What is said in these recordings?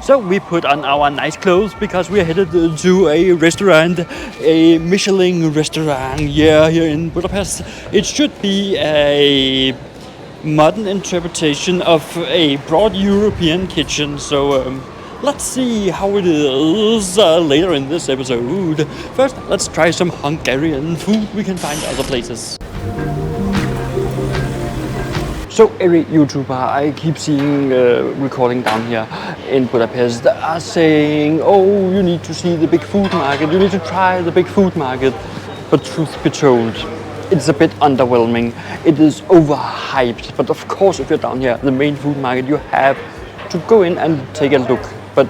So we put on our nice clothes because we are headed to a restaurant, a Michelin restaurant here in Budapest. It should be a modern interpretation of a broad European kitchen. So let's see how it is later in this episode. First, let's try some Hungarian food we can find other places. So every YouTuber I keep seeing recording down here in Budapest are saying, oh, you need to see the big food market, you need to try the big food market. But truth be told, it's a bit underwhelming. It is overhyped. But of course, if you're down here, the main food market, you have to go in and take a look. But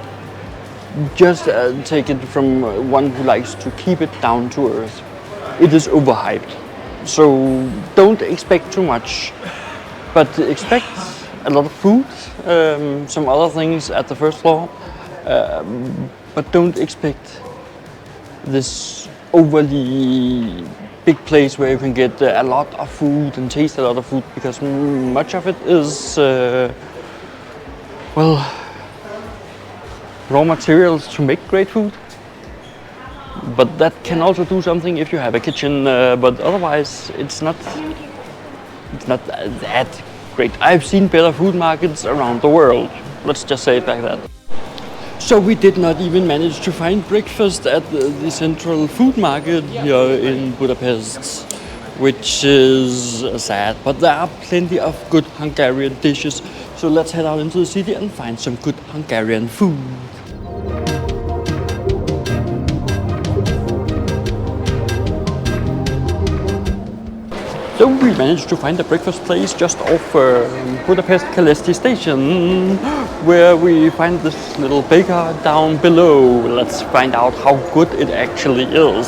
just take it from one who likes to keep it down to earth. It is overhyped. So don't expect too much. But expect a lot of food, some other things at the first floor, but don't expect this overly big place where you can get a lot of food and taste a lot of food, because much of it is, raw materials to make great food. But that can also do something if you have a kitchen, but otherwise it's not that great. I've seen better food markets around the world. Let's just say it like that. So we did not even manage to find breakfast at the central food market here in Budapest, which is sad. But there are plenty of good Hungarian dishes. So let's head out into the city and find some good Hungarian food. So we managed to find a breakfast place just off Budapest Keleti station, where we find this little baker down below. Let's find out how good it actually is.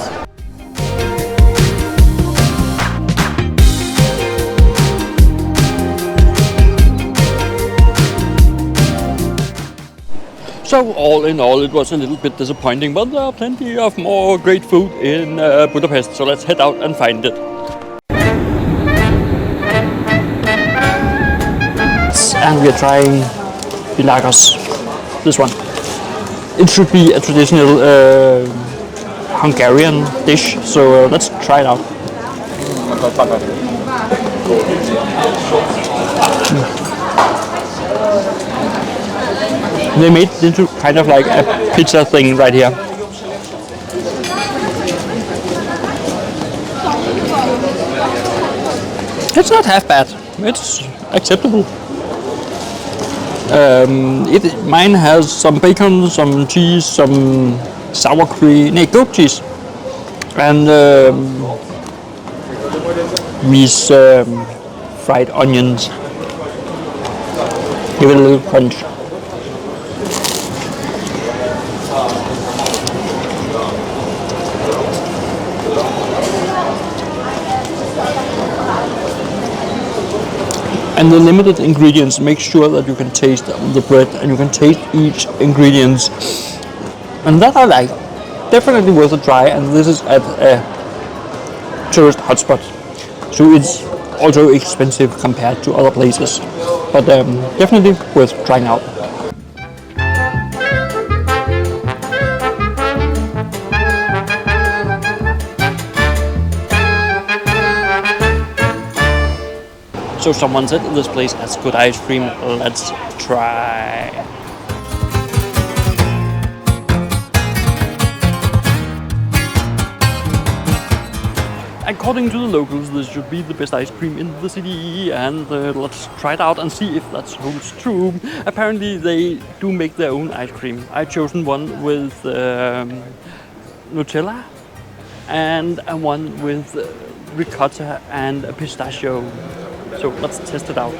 So all in all, it was a little bit disappointing, but there are plenty of more great food in Budapest. So let's head out and find it. And we are trying the Langos, this one. It should be a traditional Hungarian dish, so let's try it out. They made it into kind of like a pizza thing right here. It's not half bad, it's acceptable. Mine has some bacon, some cheese, some sour cream, goat cheese, and these fried onions. Give it a little crunch. And the limited ingredients make sure that you can taste the bread and you can taste each ingredient. And that I like. Definitely worth a try, and this is at a tourist hotspot. So it's also expensive compared to other places. But definitely worth trying out. So someone said this place has good ice cream. Let's try. According to the locals, this should be the best ice cream in the city, and let's try it out and see if that holds true. Apparently they do make their own ice cream. I've chosen one with Nutella and one with ricotta and pistachio. So let's test it out.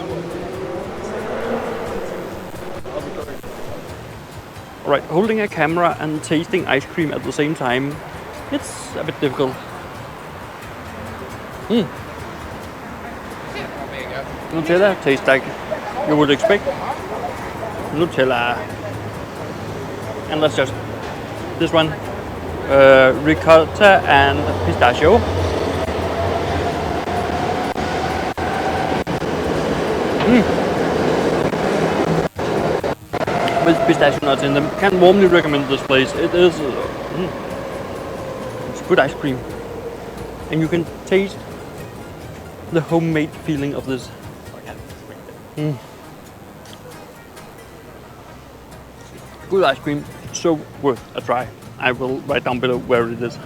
Alright, holding a camera and tasting ice cream at the same time, it's a bit difficult. Nutella tastes like you would expect Nutella. And let's just, this one, ricotta and pistachio. With pistachio nuts in them. Can warmly recommend this place. It is it's good ice cream, and you can taste the homemade feeling of this. Good ice cream, so worth a try. I will write down below where it is.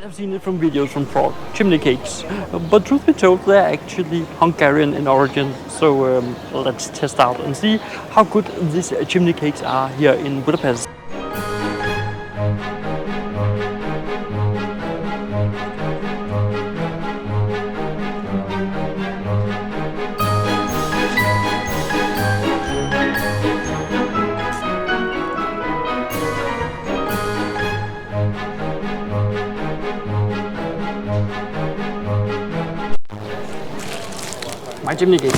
I've seen it from videos from Prague, chimney cakes, but truth be told, they're actually Hungarian in origin. So let's test out and see how good these chimney cakes are here in Budapest. My chimney cake,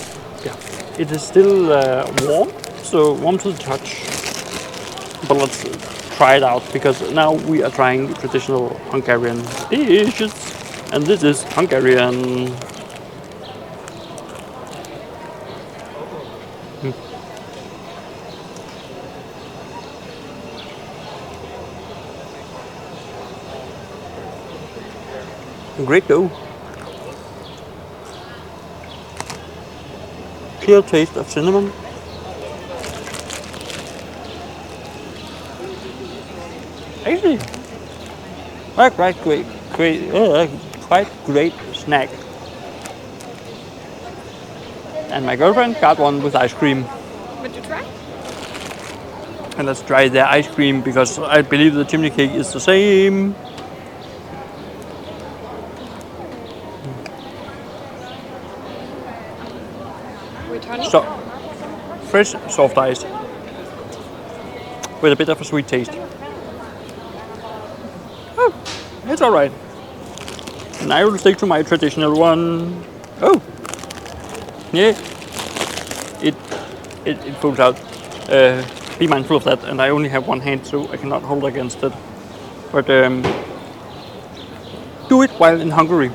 yeah, it is still warm, so warm to the touch. But let's try it out, because now we are trying traditional Hungarian dishes, and this is Hungarian. Great dough. Clear taste of cinnamon. Actually, quite great snack. And my girlfriend got one with ice cream. Would you try? And let's try their ice cream, because I believe the chimney cake is the same. So, fresh soft ice with a bit of a sweet taste. Oh, it's alright. And I will stick to my traditional one. Oh, yeah, it folds out. Be mindful of that, and I only have one hand, so I cannot hold against it. But do it while in Hungary.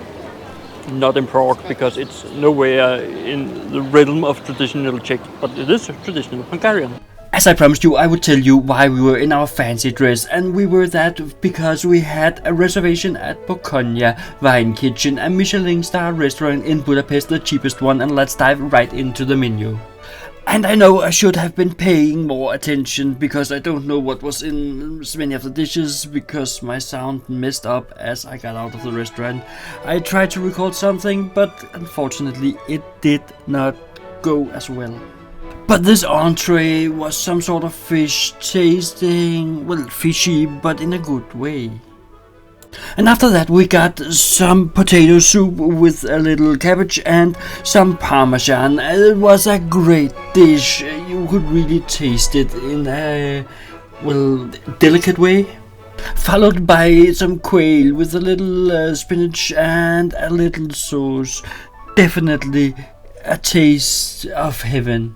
Not in Prague, because it's nowhere in the realm of traditional Czech, but it is traditional Hungarian. As I promised you, I would tell you why we were in our fancy dress, and we were that because we had a reservation at Bokonia Wine Kitchen, a Michelin star restaurant in Budapest, the cheapest one, and let's dive right into the menu. And I know I should have been paying more attention, because I don't know what was in many of the dishes, because my sound messed up as I got out of the restaurant. I tried to record something, but unfortunately it did not go as well. But this entree was some sort of fish, tasting, well, fishy, but in a good way. And after that we got some potato soup with a little cabbage and some parmesan. It was a great dish. You could really taste it in a, well, delicate way. Followed by some quail with a little spinach and a little sauce. Definitely a taste of heaven.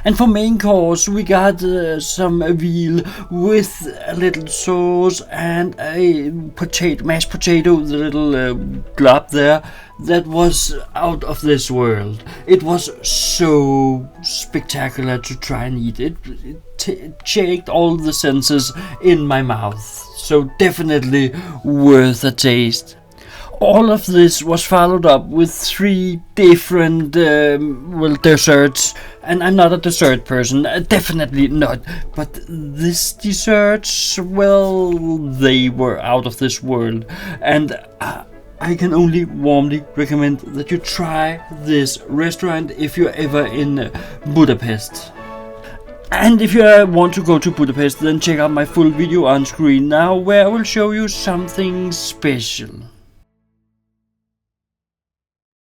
And for main course we got some veal with a little sauce and a mashed potato, the little glob there, that was out of this world. It was so spectacular to try and eat. It checked all the senses in my mouth, so definitely worth a taste. All of this was followed up with 3 different, desserts. And I'm not a dessert person, definitely not. But these desserts, well, they were out of this world. And I can only warmly recommend that you try this restaurant if you're ever in Budapest. And if you want to go to Budapest, then check out my full video on screen now, where I will show you something special.